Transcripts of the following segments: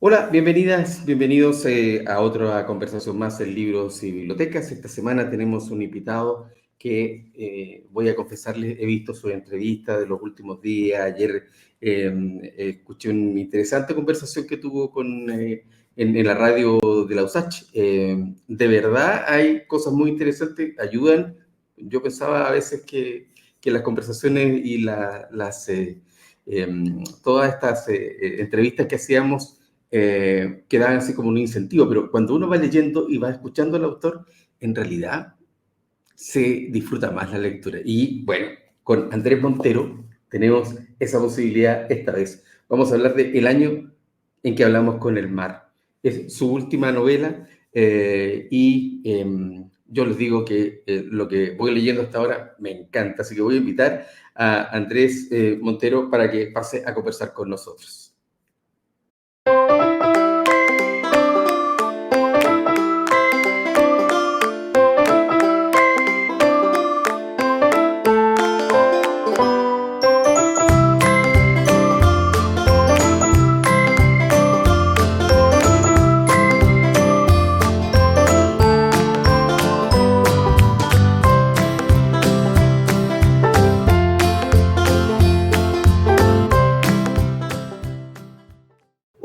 Hola, bienvenidas, bienvenidos a otra conversación más en Libros y Bibliotecas. Esta semana tenemos un invitado que, voy a confesarles, he visto su entrevista de los últimos días. Ayer escuché una interesante conversación que tuvo en la radio de la USACH. De verdad hay cosas muy interesantes, ayudan. Yo pensaba a veces que las conversaciones y todas estas entrevistas que hacíamos quedaban así como un incentivo, pero cuando uno va leyendo y va escuchando al autor, en realidad se disfruta más la lectura. Y bueno, con Andrés Montero tenemos esa posibilidad esta vez. Vamos a hablar de El año en que hablamos con el mar. Es su última novela yo les digo que lo que voy leyendo hasta ahora me encanta, así que voy a invitar a Andrés Montero para que pase a conversar con nosotros.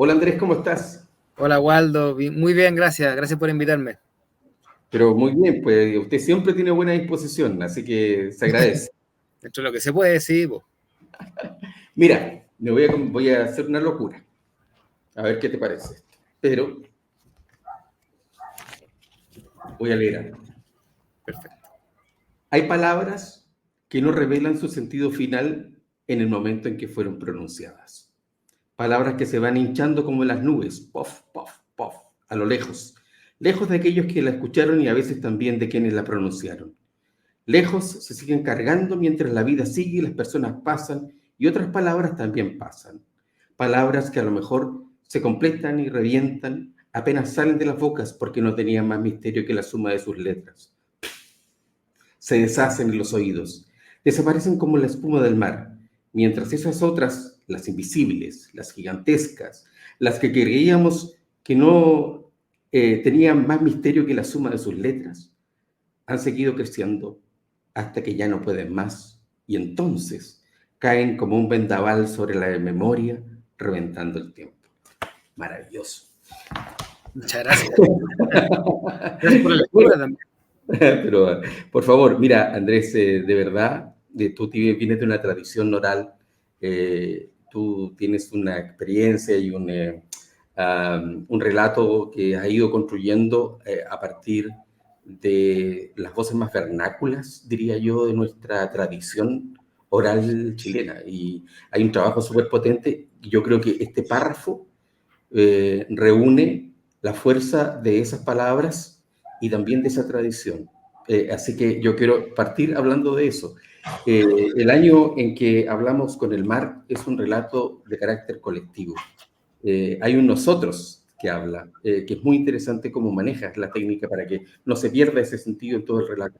Hola Andrés, ¿cómo estás? Hola Waldo, muy bien, gracias por invitarme. Pero muy bien, pues usted siempre tiene buena disposición, así que se agradece. Dentro de lo que se puede, sí. Mira, voy a hacer una locura, a ver qué te parece. Pero voy a leer algo. Perfecto. Hay palabras que no revelan su sentido final en el momento en que fueron pronunciadas. Palabras que se van hinchando como las nubes, puff, puff, puff, a lo lejos. Lejos de aquellos que la escucharon y a veces también de quienes la pronunciaron. Lejos se siguen cargando mientras la vida sigue y las personas pasan y otras palabras también pasan. Palabras que a lo mejor se completan y revientan, apenas salen de las bocas porque no tenían más misterio que la suma de sus letras. Se deshacen en los oídos, desaparecen como la espuma del mar, mientras esas otras, las invisibles, las gigantescas, las que creíamos que no tenían más misterio que la suma de sus letras, han seguido creciendo hasta que ya no pueden más y entonces caen como un vendaval sobre la memoria, reventando el tiempo. Maravilloso. Muchas gracias. Gracias por la lectura también. Pero, por favor, mira, Andrés, de verdad, tú vienes de una tradición oral, tú tienes una experiencia y un relato que has ido construyendo a partir de las voces más vernáculas, diría yo, de nuestra tradición oral chilena. Y hay un trabajo súper potente. Yo creo que este párrafo reúne la fuerza de esas palabras y también de esa tradición. Así que yo quiero partir hablando de eso. El año en que hablamos con el mar es un relato de carácter colectivo. Hay un nosotros que habla, que es muy interesante cómo manejas la técnica para que no se pierda ese sentido en todo el relato.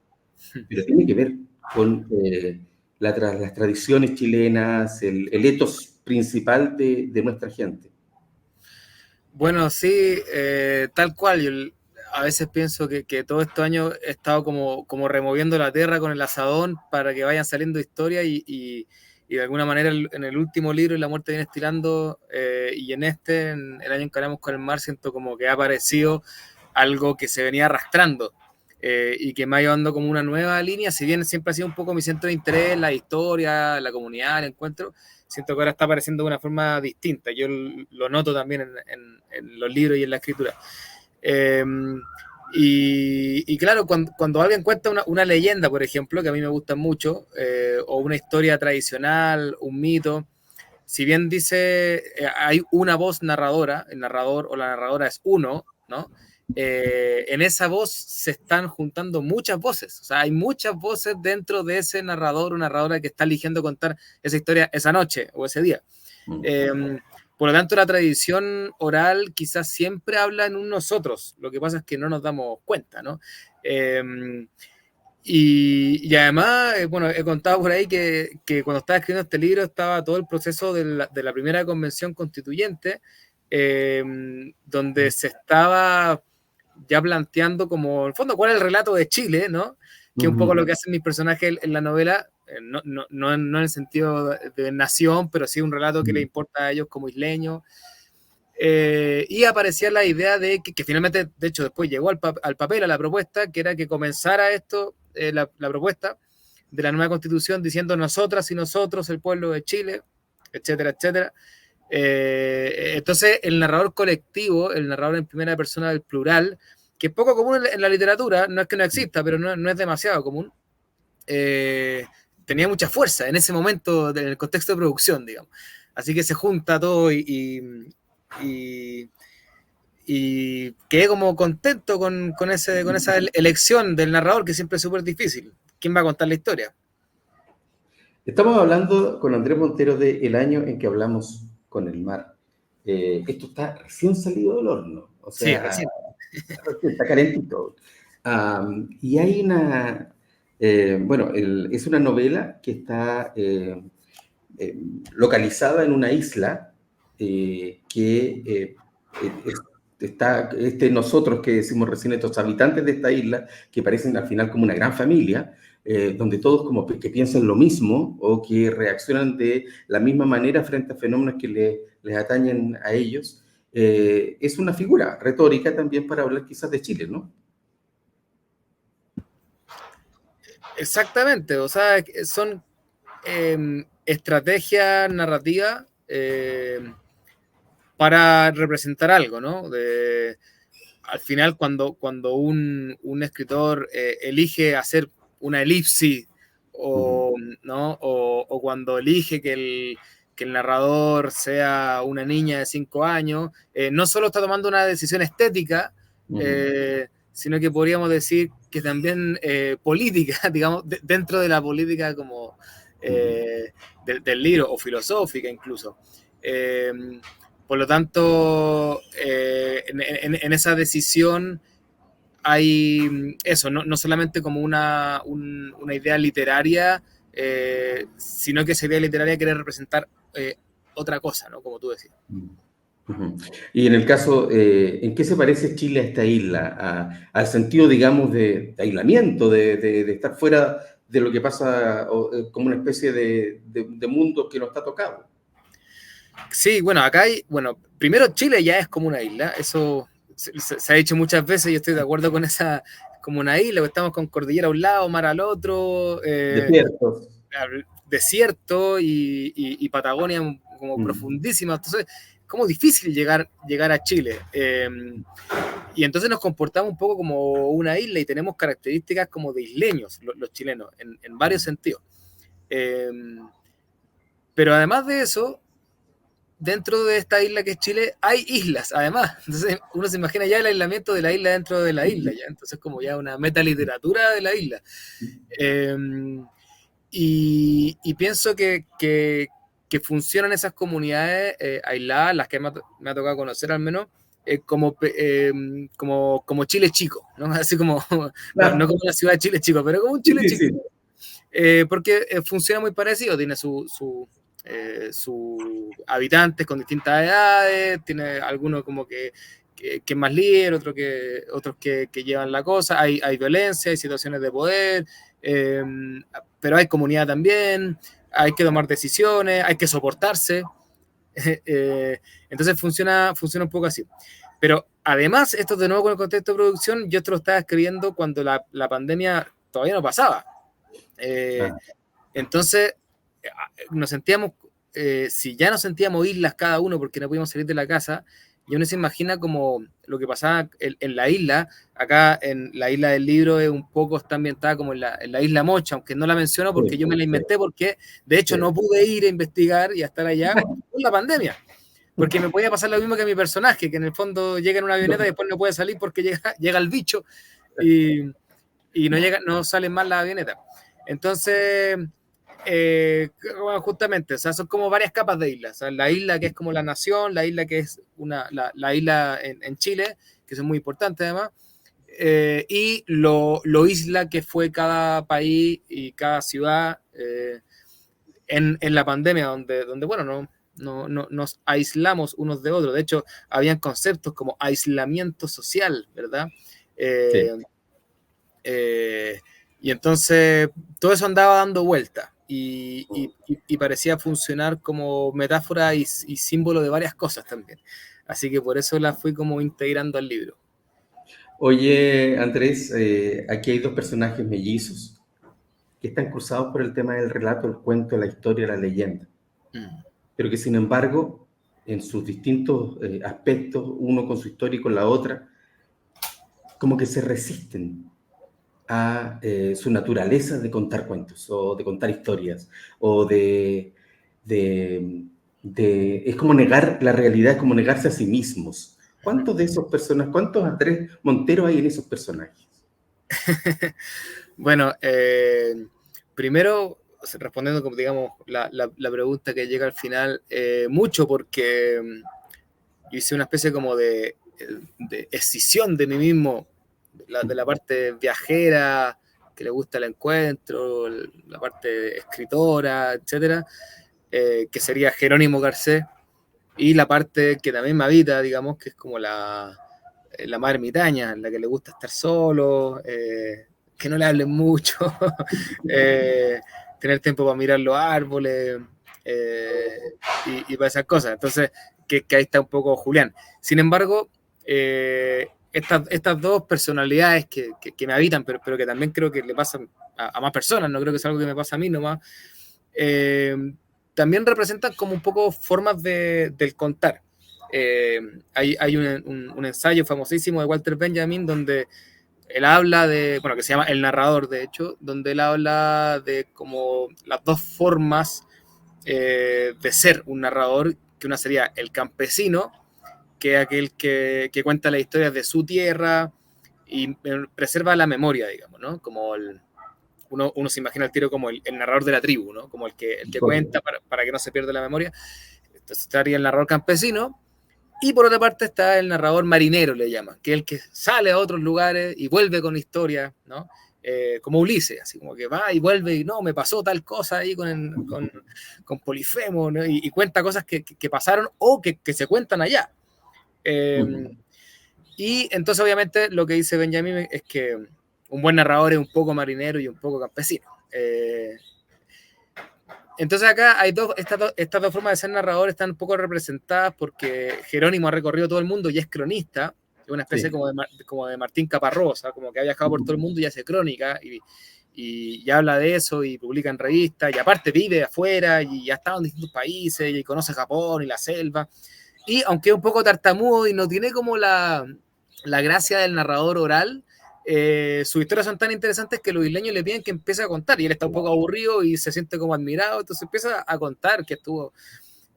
Pero tiene que ver con las tradiciones chilenas, el ethos principal de nuestra gente. Bueno, sí, tal cual. Yo a veces pienso que todos estos años he estado como removiendo la tierra con el asadón para que vayan saliendo historias y de alguna manera en el último libro, La muerte viene estirando, y en El año en que hablamos con el mar, siento como que ha aparecido algo que se venía arrastrando. Y que me ha llevando como una nueva línea, si bien siempre ha sido un poco mi centro de interés, la historia, la comunidad, el encuentro, siento que ahora está apareciendo de una forma distinta. Yo lo noto también en los libros y en la escritura. Eh, y claro, cuando alguien cuenta una leyenda, por ejemplo, que a mí me gusta mucho, o una historia tradicional, un mito, si bien dice, hay una voz narradora, el narrador o la narradora es uno, ¿no? En esa voz se están juntando muchas voces, o sea, hay muchas voces dentro de ese narrador o narradora que está eligiendo contar esa historia esa noche o ese día. Por lo tanto, la tradición oral quizás siempre habla en un nosotros, lo que pasa es que no nos damos cuenta, ¿no? Y además, bueno, he contado por ahí que cuando estaba escribiendo este libro estaba todo el proceso de la primera convención constituyente, donde se estaba ya planteando como, en el fondo, cuál es el relato de Chile, ¿no? Que es un poco lo que hacen mis personajes en la novela, no en el sentido de nación, pero sí un relato que le importa a ellos como isleños. Y aparecía la idea de que finalmente, de hecho, después llegó al papel, a la propuesta, que era que comenzara esto, la propuesta de la nueva constitución, diciendo nosotras y nosotros, el pueblo de Chile, etcétera, etcétera. Entonces, el narrador colectivo, el narrador en primera persona del plural, que es poco común en la literatura, no es que no exista, pero no es demasiado común, tenía mucha fuerza en ese momento, en el contexto de producción, digamos. Así que se junta todo y quedé como contento con esa elección del narrador, que siempre es súper difícil. ¿Quién va a contar la historia? Estamos hablando con Andrés Montero de El año en que hablamos con el mar. Esto está recién salido del horno, o Sí, sea, recién. está calentito. Y hay una, bueno, es una novela que está localizada en una isla que está, nosotros que decimos recién, estos habitantes de esta isla, que parecen al final como una gran familia, donde todos como que piensan lo mismo o que reaccionan de la misma manera frente a fenómenos que les atañen a ellos, es una figura retórica también para hablar quizás de Chile, ¿no? Exactamente, o sea, son estrategias narrativas para representar algo, ¿no? Al final, cuando un escritor elige hacer una elipsis ¿no? O cuando elige que el narrador sea una niña de 5 años, no solo está tomando una decisión estética, sino que podríamos decir que también política, digamos, dentro de la política como del libro, o filosófica incluso. Por lo tanto, en esa decisión hay eso, no solamente como una idea literaria, sino que esa idea literaria quiere representar otra cosa, ¿no? Como tú decías. Y en el caso, ¿en qué se parece Chile a esta isla? Al sentido, digamos, de aislamiento, de estar fuera de lo que pasa, como una especie de mundo que no está tocado. Sí, bueno, acá hay, bueno, primero Chile ya es como una isla, eso se ha dicho muchas veces, yo estoy de acuerdo con esa, como una isla, estamos con cordillera a un lado, mar al otro, Desiertos. desierto y Patagonia como profundísima, entonces como difícil llegar a Chile. Y entonces nos comportamos un poco como una isla y tenemos características como de isleños, los chilenos, en varios sentidos. Pero además de eso, dentro de esta isla que es Chile, hay islas, además. Entonces uno se imagina ya el aislamiento de la isla dentro de la isla, ¿ya? Entonces como ya una metaliteratura de la isla. Y pienso que funcionan esas comunidades aisladas, las que me ha tocado conocer al menos, como Chile chico, ¿no? Así como, no como la ciudad de Chile chico, pero como un Chile chico. Porque funciona muy parecido, tiene sus habitantes con distintas edades, tiene algunos como que es más líder, otros que llevan la cosa, hay violencia, hay situaciones de poder, pero hay comunidad también, hay que tomar decisiones, hay que soportarse, entonces funciona un poco así. Pero además, esto de nuevo con el contexto de producción, yo esto lo estaba escribiendo cuando la pandemia todavía no pasaba. Entonces, nos sentíamos, si ya nos sentíamos islas cada uno porque no podíamos salir de la casa, y uno se imagina como lo que pasaba en la isla. Acá en la isla del libro es un poco, está ambientada como en la isla Mocha, aunque no la menciono porque yo me la inventé, porque de hecho no pude ir a investigar y a estar allá por la pandemia. Porque me podía pasar lo mismo que a mi personaje, que en el fondo llega en una avioneta y después no puede salir porque llega el bicho y no sale más la avioneta. Entonces, bueno, justamente, o sea, son como varias capas de islas. O sea, la isla que es como la nación, la isla que es la isla en Chile, que son muy importantes además, y lo isla que fue cada país y cada ciudad en la pandemia, donde bueno, nos aislamos unos de otros. De hecho, habían conceptos como aislamiento social, ¿verdad? Sí. Y entonces todo eso andaba dando vuelta y parecía funcionar como metáfora y símbolo de varias cosas también. Así que por eso la fui como integrando al libro. Oye, Andrés, aquí hay dos personajes mellizos que están cruzados por el tema del relato, el cuento, la historia, la leyenda, pero que sin embargo, en sus distintos aspectos, uno con su historia y con la otra, como que se resisten a su naturaleza de contar cuentos o de contar historias o de, es como negar la realidad, es como negarse a sí mismos. ¿Cuántos de esos personajes, cuántos Andrés Montero hay en esos personajes? Bueno, primero, respondiendo, como digamos, la pregunta que llega al final, mucho porque yo hice una especie como de escisión de mí mismo, de la parte viajera, que le gusta el encuentro, la parte escritora, etcétera, que sería Jerónimo Garcés, y la parte que también me habita, digamos, que es como la más ermitaña, la que le gusta estar solo, que no le hablen mucho, tener tiempo para mirar los árboles y para esas cosas. Entonces, que ahí está un poco Julián. Sin embargo, estas dos personalidades que me habitan, pero que también creo que le pasan a más personas, no creo que sea algo que me pasa a mí nomás, también representan como un poco formas del contar. Hay un ensayo famosísimo de Walter Benjamin donde él habla de, bueno, que se llama El narrador, de hecho, donde él habla de como las dos formas de ser un narrador, que una sería el campesino, que es aquel que cuenta las historias de su tierra y preserva la memoria, digamos, ¿no? Como uno se imagina el tiro como el narrador de la tribu, ¿no? Como el que cuenta para que no se pierda la memoria. Entonces estaría el narrador campesino. Y por otra parte está el narrador marinero, le llaman, que es el que sale a otros lugares y vuelve con historias, ¿no? Como Ulises, así como que va y vuelve y no, me pasó tal cosa ahí con Polifemo, ¿no? Y cuenta cosas que pasaron o que se cuentan allá. Y entonces obviamente lo que dice Benjamin es que un buen narrador es un poco marinero y un poco campesino. Entonces acá hay estas dos formas de ser narrador están un poco representadas porque Jerónimo ha recorrido todo el mundo y es cronista, es una especie Sí. como de Martín Caparrós, como que ha viajado por todo el mundo y hace crónica y habla de eso y publica en revistas y aparte vive afuera y ha estado en distintos países y conoce Japón y la selva. Y aunque es un poco tartamudo y no tiene como la gracia del narrador oral, sus historias son tan interesantes que los isleños le piden que empiece a contar y él está un poco aburrido y se siente como admirado, entonces empieza a contar que estuvo...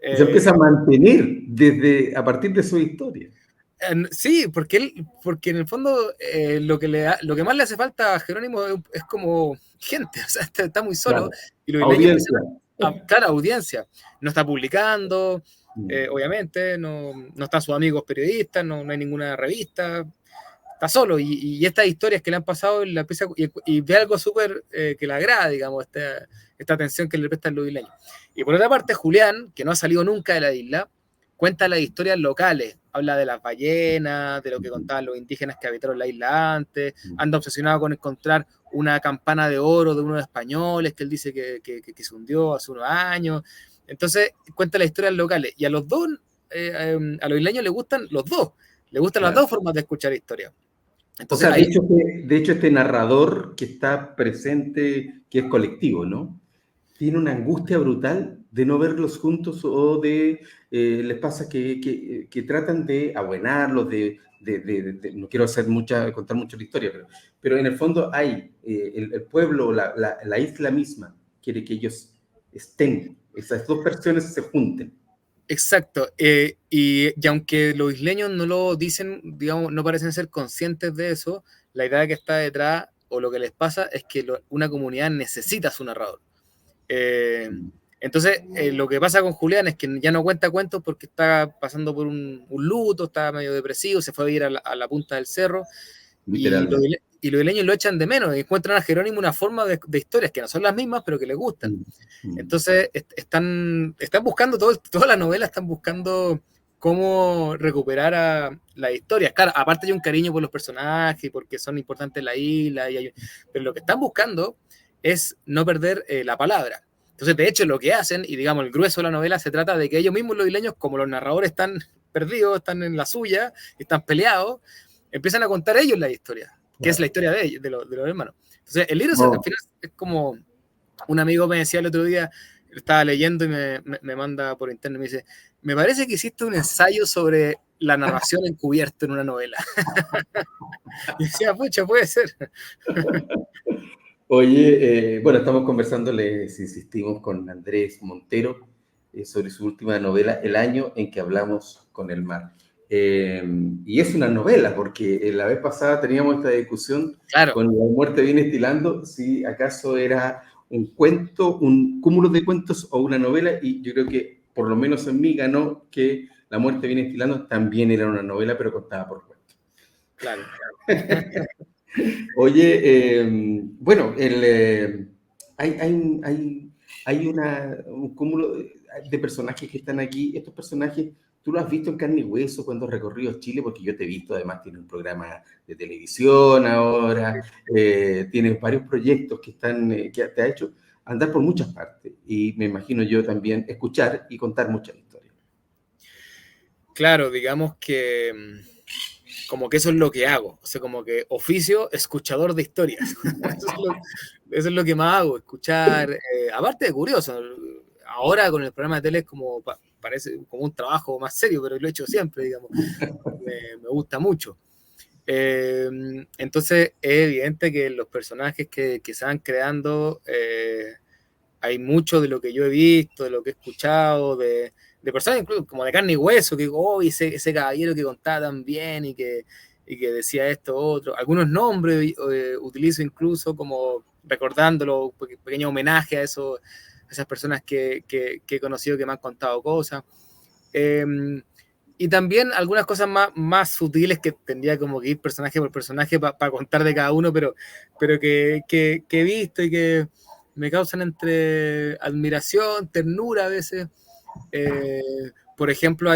Y se empieza a mantener desde, a partir de su historia. Sí, porque en el fondo lo que más le hace falta a Jerónimo es como gente, o sea, está muy solo, Claro. y los isleños Audiencia. empiezan a claro, audiencia. No está publicando, obviamente, no están sus amigos periodistas, no hay ninguna revista, está solo, y estas historias que le han pasado la empieza, y ve algo súper que le agrada, digamos, esta atención que le prestan los isleños. Y por otra parte, Julián, que no ha salido nunca de la isla, cuenta las historias locales, habla de las ballenas, de lo que contaban los indígenas que habitaron la isla antes, anda obsesionado con encontrar una campana de oro de unos españoles que él dice que se hundió hace unos años. Entonces cuenta las historias locales y a los dos, a los isleños les gustan los dos, les gustan las dos formas de escuchar historias. Entonces, O sea, de hecho, este narrador que está presente, que es colectivo, ¿no? Tiene una angustia brutal de no verlos juntos o de, les pasa que tratan de abuenarlos, no quiero contar mucho la historia, pero en el fondo hay, el pueblo, la isla misma, quiere que ellos estén, esas dos personas se junten. Exacto, y aunque los isleños no lo dicen, digamos, no parecen ser conscientes de eso, la idea que está detrás o lo que les pasa es que una comunidad necesita a su narrador. Entonces, lo que pasa con Julián es que ya no cuenta cuentos porque está pasando por un luto, está medio depresivo, se fue a ir a la punta del cerro y Literalmente. y los isleños lo echan de menos, y encuentran a Jerónimo una forma de historias que no son las mismas, pero que les gustan. Entonces, están buscando, toda la novela están buscando cómo recuperar a las historias. Claro, aparte hay un cariño por los personajes, porque son importantes en la isla, pero lo que están buscando es no perder la palabra. Entonces, de hecho, lo que hacen, y digamos, el grueso de la novela se trata de que ellos mismos, los isleños, como los narradores están perdidos, están en la suya, están peleados, empiezan a contar ellos la historia, que es la historia de ellos, de los hermanos. Entonces, el libro al final es como, un amigo me decía el otro día, estaba leyendo y me manda por internet y me dice, me parece que hiciste un ensayo sobre la narración encubierta en una novela. Y decía, pucha, puede ser. Oye, bueno, estamos conversando, les insistimos, con Andrés Montero sobre su última novela, El año en que hablamos con el mar. Y es una novela, porque la vez pasada teníamos esta discusión con La muerte viene estilando, si acaso era un cuento, un cúmulo de cuentos o una novela, y yo creo que por lo menos en mí ganó que La muerte viene estilando también era una novela, pero contada por cuentos. Claro. Oye, bueno, hay un cúmulo de personajes que están aquí. Estos personajes, tú los has visto en carne y hueso cuando has recorrido Chile, porque yo te he visto, además tienes un programa de televisión ahora, tienes varios proyectos que te ha hecho andar por muchas partes. Y me imagino yo también escuchar y contar muchas historias. Claro, digamos que como que eso es lo que hago, o sea, como que oficio escuchador de historias. Eso es lo que más hago, escuchar, aparte de curioso, ahora con el programa de tele es como, parece como un trabajo más serio, pero lo he hecho siempre, digamos, me gusta mucho. Entonces es evidente que los personajes que se van creando, hay mucho de lo que yo he visto, de lo que he escuchado, de personas incluso como de carne y hueso, que digo, oh, ese caballero que contaba tan bien y que decía esto, otro. Algunos nombres utilizo incluso como recordándolo, pequeño homenaje a esas personas que he conocido que me han contado cosas. Y también algunas cosas más sutiles que tendría como que ir personaje por personaje para contar de cada uno, pero que he visto y que me causan entre admiración, ternura a veces. Por ejemplo,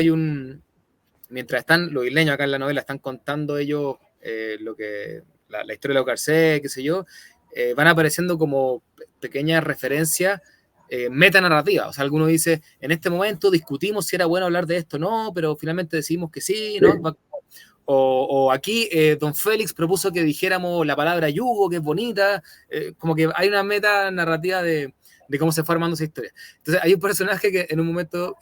mientras están los isleños acá en la novela, están contando ellos la historia de la Garcés, qué sé yo, van apareciendo como pequeñas referencias metanarrativas. O sea, alguno dice, en este momento discutimos si era bueno hablar de esto o no, pero finalmente decidimos que sí, ¿no? O aquí don Félix propuso que dijéramos la palabra yugo, que es bonita, como que hay una meta narrativa de cómo se fue armando esa historia. Entonces hay un personaje que en un momento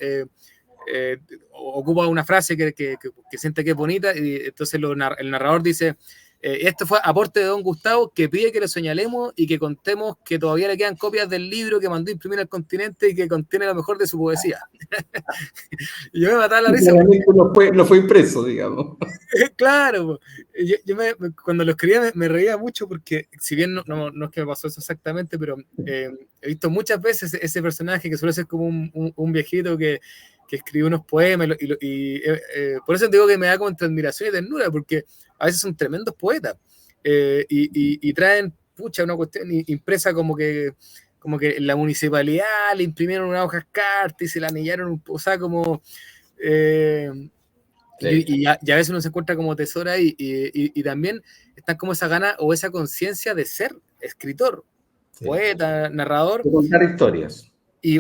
ocupa una frase que siente que es bonita, y entonces el narrador dice, esto fue aporte de don Gustavo, que pide que le señalemos y que contemos que todavía le quedan copias del libro que mandó imprimir al continente y que contiene lo mejor de su poesía. Y yo me mataba la risa. No fue impreso, digamos. Claro, cuando lo escribía me reía mucho porque, si bien no es que me pasó eso exactamente, pero he visto muchas veces ese personaje que suele ser como un viejito que escribe unos poemas y por eso digo que me da como entre admiración y ternura, porque a veces son tremendos poetas y traen, pucha, una cuestión impresa como que en la municipalidad le imprimieron unas hojas cartas y se la anillaron, o sea, como... Y a veces uno se encuentra como tesoro ahí y también está como esa gana o esa conciencia de ser escritor, poeta, narrador. De contar historias.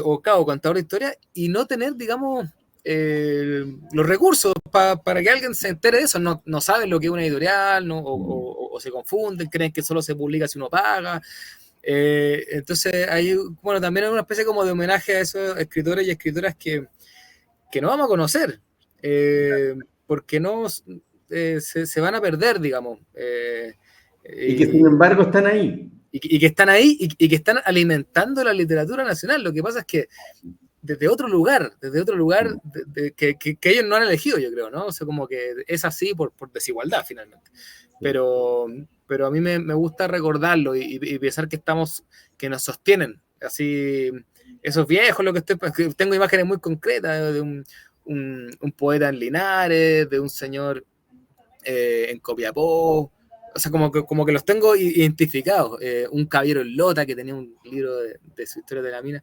O contador de historias y no tener, digamos, los recursos para que alguien se entere de eso. No saben lo que es una editorial, o se confunden, creen que solo se publica si uno paga. Entonces, hay, bueno, también hay una especie como de homenaje a esos escritores y escritoras que no vamos a conocer. Porque se van a perder, digamos. Y que sin embargo están ahí. Y que están ahí y que están alimentando la literatura nacional. Lo que pasa es que desde otro lugar que ellos no han elegido, yo creo, ¿no? O sea, como que es así por desigualdad, finalmente. Pero a mí me gusta recordarlo y pensar que nos sostienen. Así, esos viejos, tengo imágenes muy concretas de un poeta en Linares, de un señor en Copiapó, o sea, como que los tengo identificados. Un caballero en Lota que tenía un libro de su historia de la mina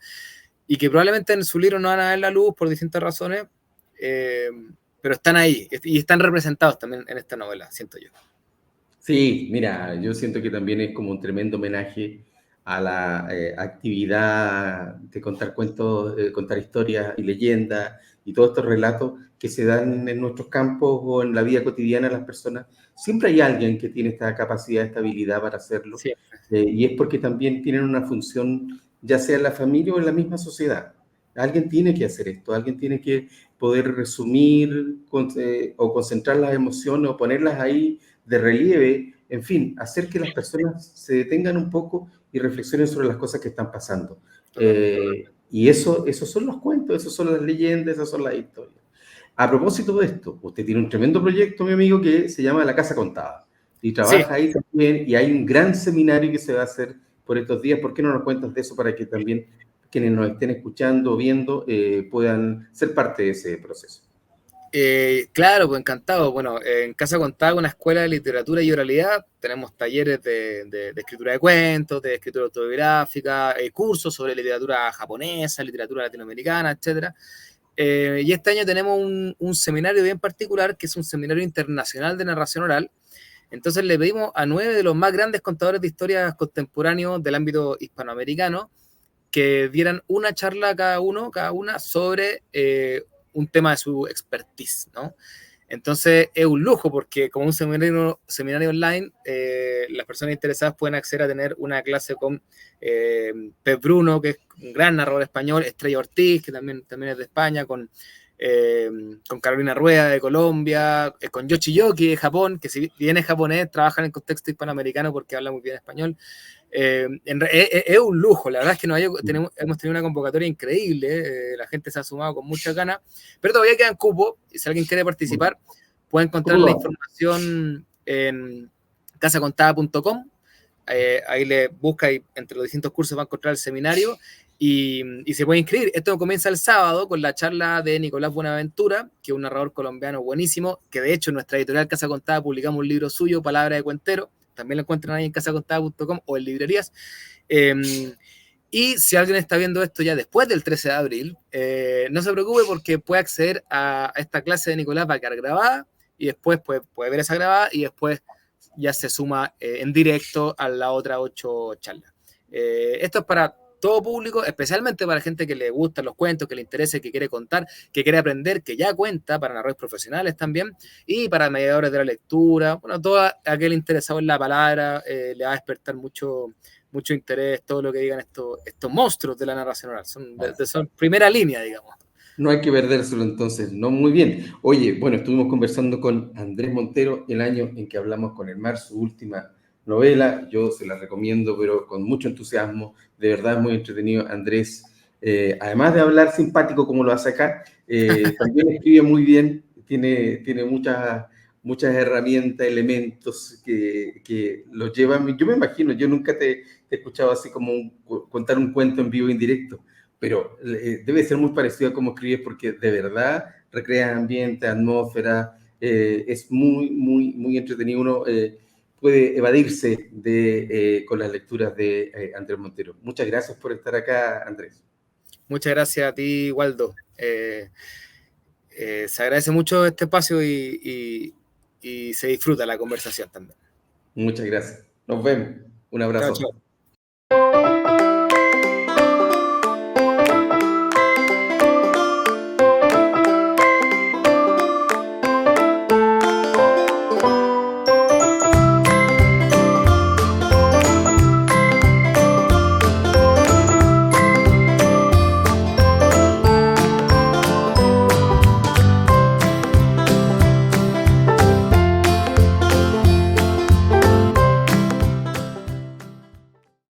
y que probablemente en su libro no van a ver la luz por distintas razones, pero están ahí y están representados también en esta novela, siento yo. Sí, mira, yo siento que también es como un tremendo homenaje a la actividad de contar cuentos, contar historias y leyendas y todos estos relatos que se dan en nuestros campos o en la vida cotidiana de las personas. Siempre hay alguien que tiene esta capacidad, esta habilidad para hacerlo, Sí. y es porque también tienen una función, ya sea en la familia o en la misma sociedad. Alguien tiene que hacer esto, alguien tiene que poder resumir o concentrar las emociones o ponerlas ahí de relieve, en fin, hacer que las personas se detengan un poco y reflexionen sobre las cosas que están pasando. Y esos son los cuentos, esos son las leyendas, esas son las historias. A propósito de esto, usted tiene un tremendo proyecto, mi amigo, que se llama La Casa Contada. Y Sí, trabaja ahí también, y hay un gran seminario que se va a hacer por estos días. ¿Por qué no nos cuentas de eso para que también quienes nos estén escuchando o viendo puedan ser parte de ese proceso? claro, pues encantado. Bueno, en Casa Contada, una escuela de literatura y oralidad, tenemos talleres de escritura de cuentos, de escritura autobiográfica, cursos sobre literatura japonesa, literatura latinoamericana, etcétera. Y este año tenemos un seminario bien particular, que es un seminario internacional de narración oral. Entonces le pedimos a 9 de los más grandes contadores de historias contemporáneos del ámbito hispanoamericano que dieran una charla cada una, sobre un tema de su expertise, ¿no? Entonces es un lujo porque como un seminario online, las personas interesadas pueden acceder a tener una clase con Pep Bruno, que es un gran narrador español, Estrella Ortiz, que también es de España, con Carolina Rueda de Colombia, con Yoshi Yoki de Japón, que si bien es japonés, trabaja en el contexto hispanoamericano porque habla muy bien español. Es un lujo, la verdad es que hemos tenido una convocatoria increíble, la gente se ha sumado con muchas ganas, pero todavía quedan cupos, y si alguien quiere participar, puede encontrar ¿Cómo lo la hago? información en casacontada.com, ahí le busca y entre los distintos cursos va a encontrar el seminario y se puede inscribir. Esto comienza el sábado con la charla de Nicolás Buenaventura, que es un narrador colombiano buenísimo, que de hecho en nuestra editorial Casa Contada publicamos un libro suyo, Palabra de Cuentero, también lo encuentran ahí en casacontada.com o en librerías. Y si alguien está viendo esto ya después del 13 de abril, no se preocupe porque puede acceder a esta clase de Nicolás, va a quedar grabada y después puede ver esa grabada y después ya se suma en directo a las otras 8 charlas. Esto es para todo público, especialmente para gente que le gustan los cuentos, que le interese, que quiere contar, que quiere aprender, que ya cuenta, para narradores profesionales también, y para mediadores de la lectura. Bueno, todo aquel interesado en la palabra le va a despertar mucho interés todo lo que digan estos monstruos de la narración oral. Son primera línea, digamos. No hay que perdérselo entonces, no muy bien. Oye, bueno, estuvimos conversando con Andrés Montero el año en que hablamos con el Mar, su última novela. Yo se la recomiendo, pero con mucho entusiasmo. De verdad, muy entretenido. Andrés, además de hablar simpático como lo hace acá, también escribe muy bien, tiene muchas herramientas, elementos que lo llevan. Yo me imagino, yo nunca te he escuchado así como contar un cuento en vivo indirecto, pero debe ser muy parecido a cómo escribes porque de verdad recrea ambiente, atmósfera, es muy entretenido. Uno puede evadirse con las lecturas de Andrés Montero. Muchas gracias por estar acá, Andrés. Muchas gracias a ti, Waldo. Se agradece mucho este espacio y se disfruta la conversación también. Muchas gracias. Nos vemos. Un Chao, abrazo. chao.